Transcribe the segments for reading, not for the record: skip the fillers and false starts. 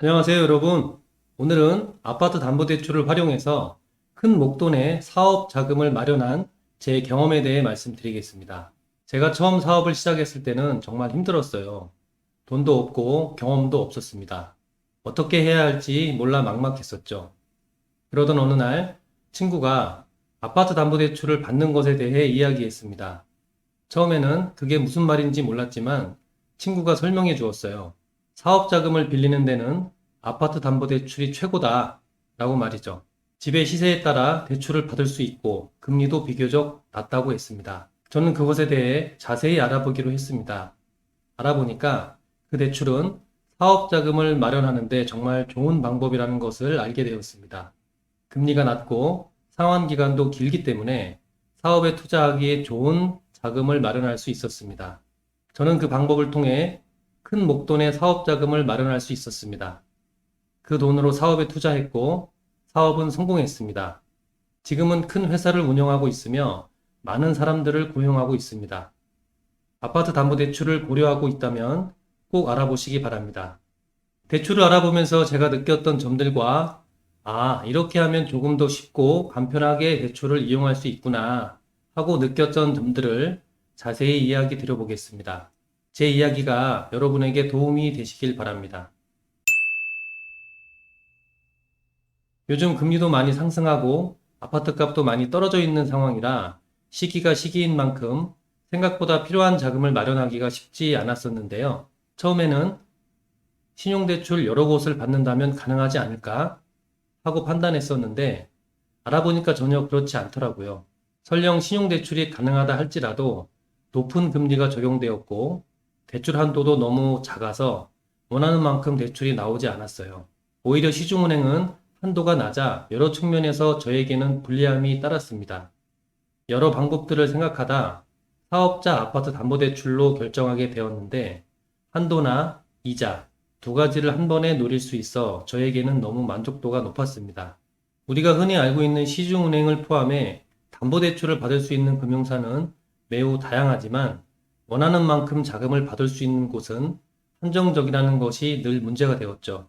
안녕하세요, 여러분. 오늘은 아파트 담보대출을 활용해서 큰 목돈의 사업 자금을 마련한 제 경험에 대해 말씀드리겠습니다. 제가 처음 사업을 시작했을 때는 정말 힘들었어요. 돈도 없고 경험도 없었습니다. 어떻게 해야 할지 몰라 막막했었죠. 그러던 어느 날 친구가 아파트 담보대출을 받는 것에 대해 이야기했습니다. 처음에는 그게 무슨 말인지 몰랐지만 친구가 설명해 주었어요. 사업 자금을 빌리는 데는 아파트 담보대출이 최고다 라고 말이죠. 집의 시세에 따라 대출을 받을 수 있고 금리도 비교적 낮다고 했습니다. 저는 그것에 대해 자세히 알아보기로 했습니다. 알아보니까 그 대출은 사업 자금을 마련하는데 정말 좋은 방법이라는 것을 알게 되었습니다. 금리가 낮고 상환 기간도 길기 때문에 사업에 투자하기에 좋은 자금을 마련할 수 있었습니다. 저는 그 방법을 통해 큰 목돈의 사업 자금을 마련할 수 있었습니다. 그 돈으로 사업에 투자했고 사업은 성공했습니다. 지금은 큰 회사를 운영하고 있으며 많은 사람들을 고용하고 있습니다. 아파트 담보대출을 고려하고 있다면 꼭 알아보시기 바랍니다. 대출을 알아보면서 제가 느꼈던 점들과 이렇게 하면 조금 더 쉽고 간편하게 대출을 이용할 수 있구나 하고 느꼈던 점들을 자세히 이야기 드려보겠습니다. 제 이야기가 여러분에게 도움이 되시길 바랍니다. 요즘 금리도 많이 상승하고 아파트 값도 많이 떨어져 있는 상황이라 시기가 시기인 만큼 생각보다 필요한 자금을 마련하기가 쉽지 않았었는데요. 처음에는 신용대출 여러 곳을 받는다면 가능하지 않을까 하고 판단했었는데 알아보니까 전혀 그렇지 않더라고요. 설령 신용대출이 가능하다 할지라도 높은 금리가 적용되었고 대출 한도도 너무 작아서 원하는 만큼 대출이 나오지 않았어요. 오히려 시중은행은 한도가 낮아 여러 측면에서 저에게는 불리함이 따랐습니다. 여러 방법들을 생각하다 사업자 아파트 담보대출로 결정하게 되었는데 한도나 이자 두 가지를 한 번에 노릴 수 있어 저에게는 너무 만족도가 높았습니다. 우리가 흔히 알고 있는 시중은행을 포함해 담보대출을 받을 수 있는 금융사는 매우 다양하지만 원하는 만큼 자금을 받을 수 있는 곳은 한정적이라는 것이 늘 문제가 되었죠.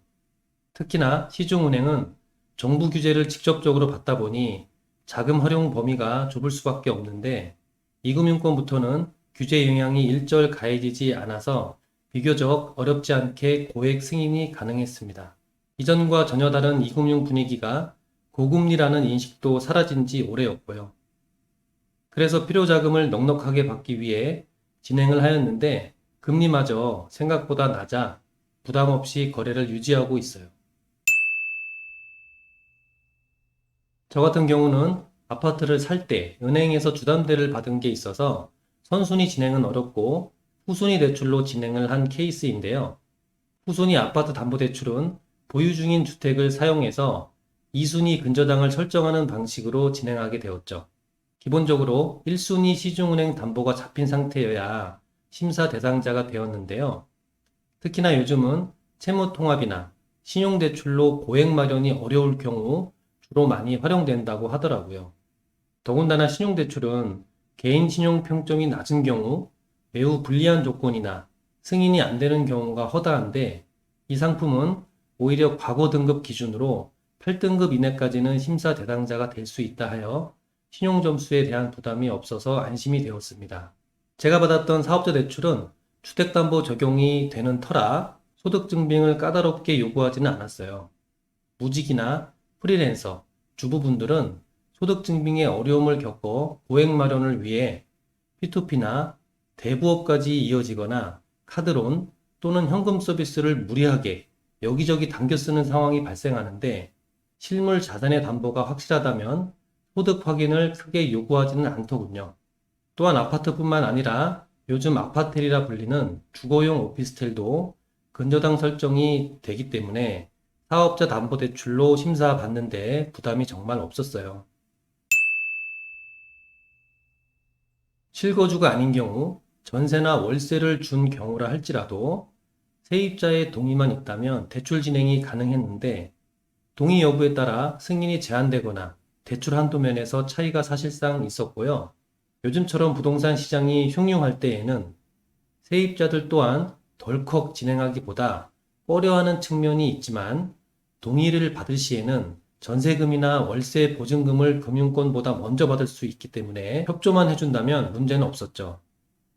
특히나 시중은행은 정부 규제를 직접적으로 받다 보니 자금 활용 범위가 좁을 수밖에 없는데 이금융권부터는 규제 영향이 일절 가해지지 않아서 비교적 어렵지 않게 고액 승인이 가능했습니다. 이전과 전혀 다른 이금융 분위기가 고금리라는 인식도 사라진 지 오래였고요. 그래서 필요 자금을 넉넉하게 받기 위해 진행을 하였는데 금리마저 생각보다 낮아 부담 없이 거래를 유지하고 있어요. 저 같은 경우는 아파트를 살 때 은행에서 주담대를 받은 게 있어서 선순위 진행은 어렵고 후순위 대출로 진행을 한 케이스인데요. 후순위 아파트 담보대출은 보유 중인 주택을 사용해서 2순위 근저당을 설정하는 방식으로 진행하게 되었죠. 기본적으로 1순위 시중은행 담보가 잡힌 상태여야 심사 대상자가 되었는데요. 특히나 요즘은 채무통합이나 신용대출로 고액 마련이 어려울 경우 주로 많이 활용된다고 하더라고요. 더군다나 신용대출은 개인 신용평점이 낮은 경우 매우 불리한 조건이나 승인이 안 되는 경우가 허다한데 이 상품은 오히려 과거 등급 기준으로 8등급 이내까지는 심사 대상자가 될 수 있다 하여 신용점수에 대한 부담이 없어서 안심이 되었습니다. 제가 받았던 사업자 대출은 주택담보 적용이 되는 터라 소득증빙을 까다롭게 요구하지는 않았어요. 무직이나 프리랜서, 주부분들은 소득증빙에 어려움을 겪어 고액 마련을 위해 P2P나 대부업까지 이어지거나 카드론 또는 현금 서비스를 무리하게 여기저기 당겨 쓰는 상황이 발생하는데 실물 자산의 담보가 확실하다면 소득 확인을 크게 요구하지는 않더군요. 또한 아파트뿐만 아니라 요즘 아파텔이라 불리는 주거용 오피스텔도 근저당 설정이 되기 때문에 사업자 담보대출로 심사받는데 부담이 정말 없었어요. 실거주가 아닌 경우 전세나 월세를 준 경우라 할지라도 세입자의 동의만 있다면 대출 진행이 가능했는데 동의 여부에 따라 승인이 제한되거나 대출 한도 면에서 차이가 사실상 있었고요. 요즘처럼 부동산 시장이 흉흉할 때에는 세입자들 또한 덜컥 진행하기보다 꺼려하는 측면이 있지만 동의를 받을 시에는 전세금이나 월세 보증금을 금융권보다 먼저 받을 수 있기 때문에 협조만 해준다면 문제는 없었죠.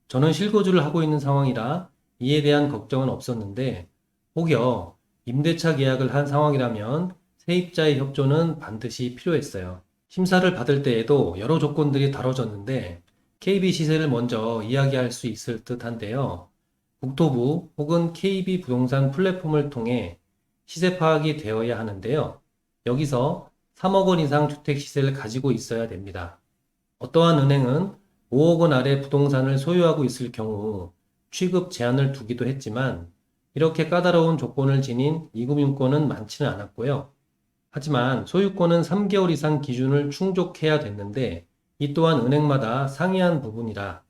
저는 실거주를 하고 있는 상황이라 이에 대한 걱정은 없었는데 혹여 임대차 계약을 한 상황이라면 세입자의 협조는 반드시 필요했어요. 심사를 받을 때에도 여러 조건들이 다뤄졌는데 KB 시세를 먼저 이야기할 수 있을 듯 한데요. 국토부 혹은 KB 부동산 플랫폼을 통해 시세 파악이 되어야 하는데요. 여기서 3억 원 이상 주택 시세를 가지고 있어야 됩니다. 어떠한 은행은 5억 원 아래 부동산을 소유하고 있을 경우 취급 제한을 두기도 했지만 이렇게 까다로운 조건을 지닌 이금융권은 많지는 않았고요. 하지만 소유권은 3개월 이상 기준을 충족해야 됐는데 이 또한 은행마다 상이한 부분이라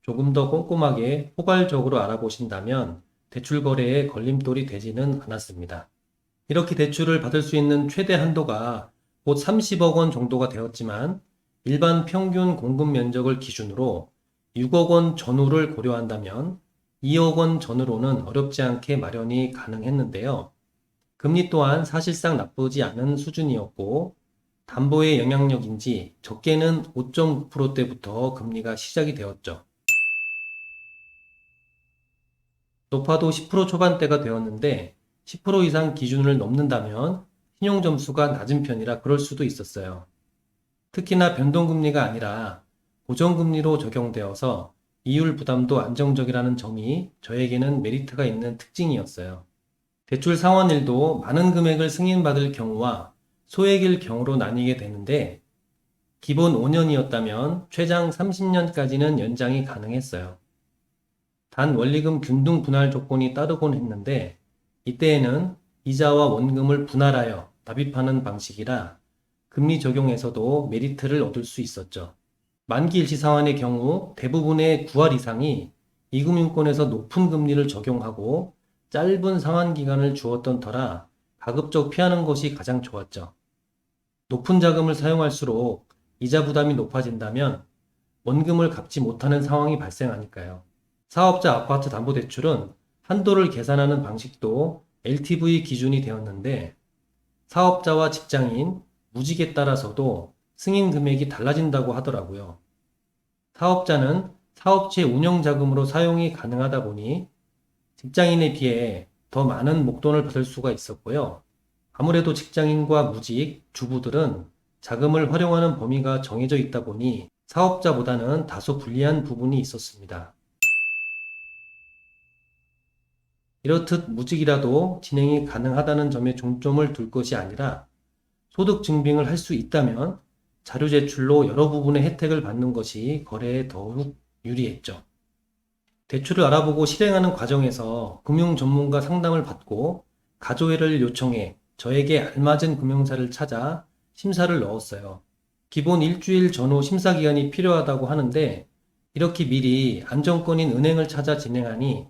조금 더 꼼꼼하게 포괄적으로 알아보신다면 대출 거래에 걸림돌이 되지는 않았습니다. 이렇게 대출을 받을 수 있는 최대 한도가 곧 30억 원 정도가 되었지만 일반 평균 공급 면적을 기준으로 6억 원 전후를 고려한다면 2억 원 전후로는 어렵지 않게 마련이 가능했는데요. 금리 또한 사실상 나쁘지 않은 수준이었고 담보의 영향력인지 적게는 5.9%대부터 금리가 시작이 되었죠. 높아도 10% 초반대가 되었는데 10% 이상 기준을 넘는다면 신용점수가 낮은 편이라 그럴 수도 있었어요. 특히나 변동금리가 아니라 고정금리로 적용되어서 이율 부담도 안정적이라는 점이 저에게는 메리트가 있는 특징이었어요. 대출 상환일도 많은 금액을 승인받을 경우와 소액일 경우로 나뉘게 되는데 기본 5년이었다면 최장 30년까지는 연장이 가능했어요. 단 원리금 균등 분할 조건이 따르곤 했는데 이때에는 이자와 원금을 분할하여 납입하는 방식이라 금리 적용에서도 메리트를 얻을 수 있었죠. 만기 일시 상환의 경우 대부분의 9할 이상이 이금융권에서 높은 금리를 적용하고 짧은 상환 기간을 주었던 터라 가급적 피하는 것이 가장 좋았죠. 높은 자금을 사용할수록 이자 부담이 높아진다면 원금을 갚지 못하는 상황이 발생하니까요. 사업자 아파트 담보대출은 한도를 계산하는 방식도 LTV 기준이 되었는데 사업자와 직장인, 무직에 따라서도 승인 금액이 달라진다고 하더라고요. 사업자는 사업체 운영 자금으로 사용이 가능하다 보니 직장인에 비해 더 많은 목돈을 받을 수가 있었고요. 아무래도 직장인과 무직, 주부들은 자금을 활용하는 범위가 정해져 있다 보니 사업자보다는 다소 불리한 부분이 있었습니다. 이렇듯 무직이라도 진행이 가능하다는 점에 중점을 둘 것이 아니라 소득 증빙을 할 수 있다면 자료 제출로 여러 부분의 혜택을 받는 것이 거래에 더욱 유리했죠. 대출을 알아보고 실행하는 과정에서 금융 전문가 상담을 받고 가조회를 요청해 저에게 알맞은 금융사를 찾아 심사를 넣었어요. 기본 일주일 전후 심사 기간이 필요하다고 하는데 이렇게 미리 안정권인 은행을 찾아 진행하니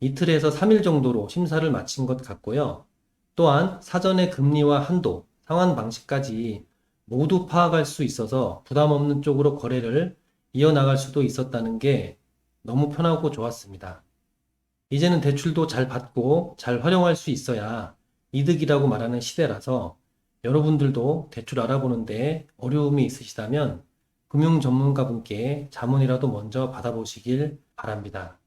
이틀에서 3일 정도로 심사를 마친 것 같고요. 또한 사전에 금리와 한도, 상환 방식까지 모두 파악할 수 있어서 부담 없는 쪽으로 거래를 이어나갈 수도 있었다는 게 너무 편하고 좋았습니다. 이제는 대출도 잘 받고 잘 활용할 수 있어야 이득이라고 말하는 시대라서 여러분들도 대출 알아보는데 어려움이 있으시다면 금융 전문가분께 자문이라도 먼저 받아보시길 바랍니다.